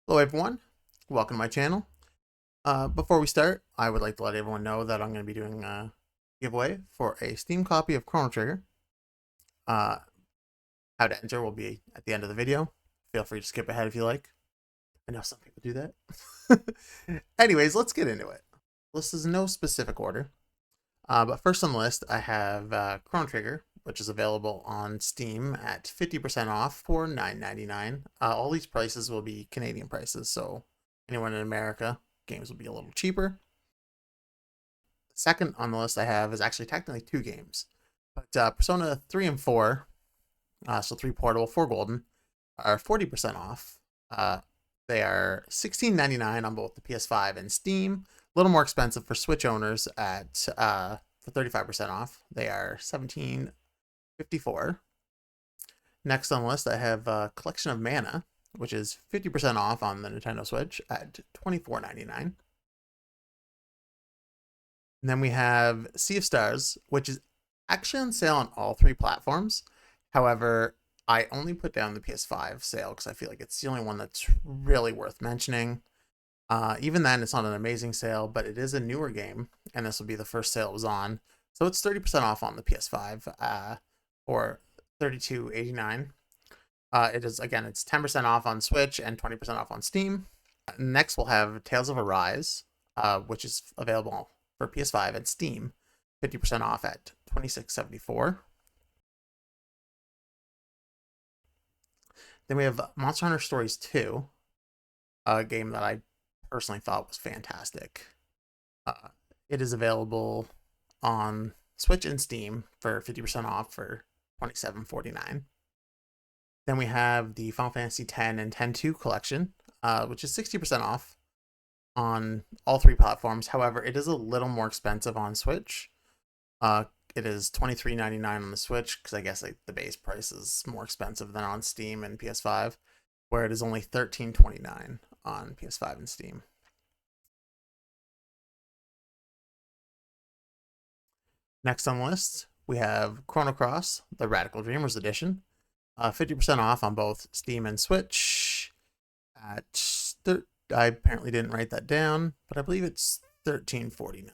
Hello everyone, welcome to my channel. Before we start, I would like to let everyone know that I'm going to be doing a giveaway for a Steam copy of Chrono Trigger. Uh, how to enter will be at the end of the video. Feel free to skip ahead if you like. I know some people do that. Anyways, let's get into it. This is no specific order. But first on the list, I have Chrono Trigger, which is available on Steam at 50% off for $9.99. All these prices will be Canadian prices, so anyone in America, games will be a little cheaper. The second on the list I have is actually technically two games, but Persona 3 and 4, so 3 portable, 4 golden, are 40% off. They are $16.99 on both the PS5 and Steam. A little more expensive for Switch owners at for 35% off. They are $17.54. Next on the list, I have Collection of Mana, which is 50% off on the Nintendo Switch at $24.99. And then we have Sea of Stars, which is actually on sale on all 3 platforms. However, I only put down the PS5 sale because I feel like it's the only one that's really worth mentioning. Even then, it's not an amazing sale, but it is a newer game, and this will be the first sale it was on. So it's 30% off on the PS5 for $32.89. It is, again, it's 10% off on Switch and 20% off on Steam. Next, we'll have Tales of Arise, which is available for PS5 and Steam, 50% off at $26.74. Then we have Monster Hunter Stories 2, a game that I personally thought was fantastic. It is available on Switch and Steam for 50% off for $27.49. Then we have the Final Fantasy X and X-2 collection, which is 60% off on all 3 platforms. However, it is a little more expensive on Switch. It is $23.99 on the Switch because I guess like the base price is more expensive than on Steam and PS5, where it is only $13.29 on PS5 and Steam. Next on the list, we have Chrono Cross, the Radical Dreamers Edition, 50% off on both Steam and Switch. I apparently didn't write that down, but I believe it's $13.49.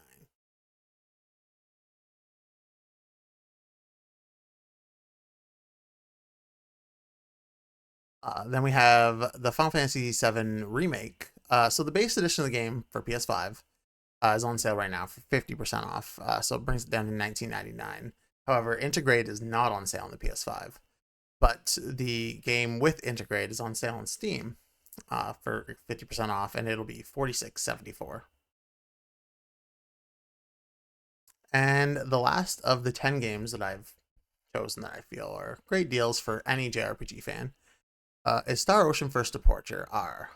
Then we have the Final Fantasy VII Remake. So the base edition of the game for PS5 is on sale right now for 50% off. So it brings it down to $19.99. However, Integrate is not on sale on the PS5. But the game with Integrate is on sale on Steam for 50% off, and it'll be $46.74. And the last of the 10 games that I've chosen that I feel are great deals for any JRPG fan is Star Ocean First Departure R.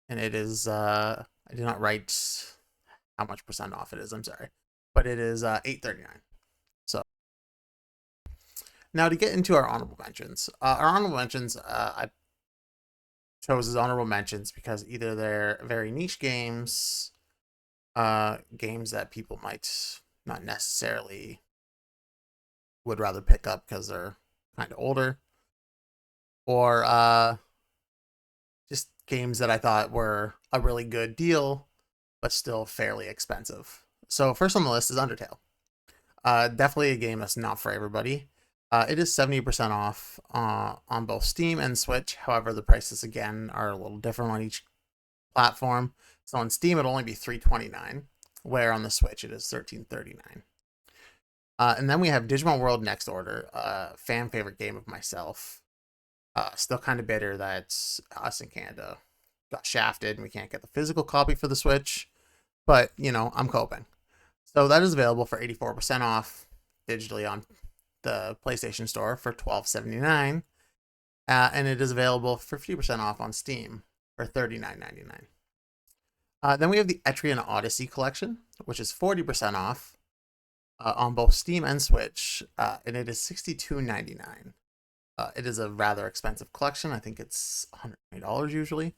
And it is, I did not write how much percent off it is, I'm sorry. But it is $8.39. So now to get into our honorable mentions. Our honorable mentions, I chose as honorable mentions because either they're very niche games, games that people might not necessarily would rather pick up because they're kind of older, or just games that I thought were a really good deal, but still fairly expensive. So first on the list is Undertale. Definitely a game that's not for everybody. It is 70% off on both Steam and Switch. However, the prices again are a little different on each platform. So on Steam, it'll only be $3.29, where on the Switch it is $13.39. And then we have Digimon World Next Order, fan favorite game of myself. Still kind of bitter that us in Canada got shafted and we can't get the physical copy for the Switch, but you know, I'm coping. So that is available for 84% off digitally on the PlayStation Store for $12.79, and it is available for 50% off on Steam for $39.99. Then we have the Etrian Odyssey collection, which is 40% off on both Steam and Switch, and it is $62.99. It is a rather expensive collection. I think it's $120 usually.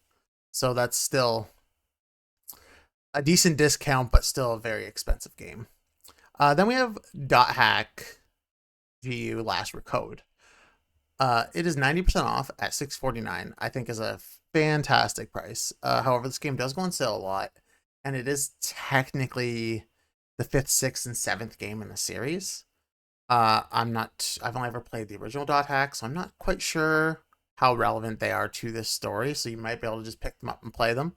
So that's still a decent discount, but still a very expensive game. Then we have Dot Hack GU Last Recode. It is 90% off at $6.49. I think is a fantastic price. However, this game does go on sale a lot, and it is technically the fifth, sixth, and seventh game in the series. I've only ever played the original Dot Hack, so I'm not quite sure how relevant they are to this story. So you might be able to just pick them up and play them.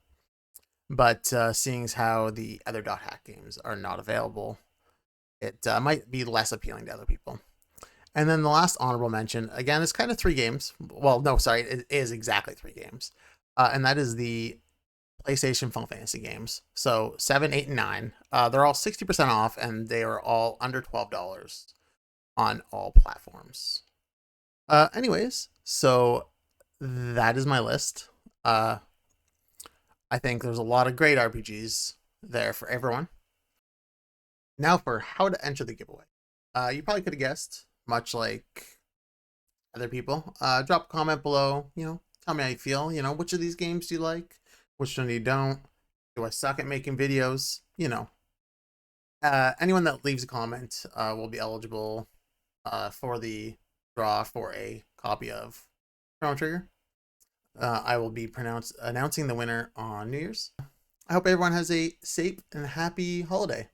But seeing as how the other Dot Hack games are not available, it might be less appealing to other people. And then the last honorable mention, again, is kind of three games. Well, no, sorry, it is exactly three games. And that is the PlayStation Final Fantasy games. So 7, 8, and 9. They're all 60% off, and they are all under $12 on all platforms. Anyways, so that is my list. I think there's a lot of great RPGs there for everyone. Now for how to enter the giveaway. You probably could have guessed, much like other people. Drop a comment below, tell me how you feel. Which of these games do you like? Which one do you don't? Do I suck at making videos? Anyone that leaves a comment will be eligible for the draw for a copy of Chrono Trigger. I will be announcing the winner on New Year's. I hope everyone has a safe and happy holiday.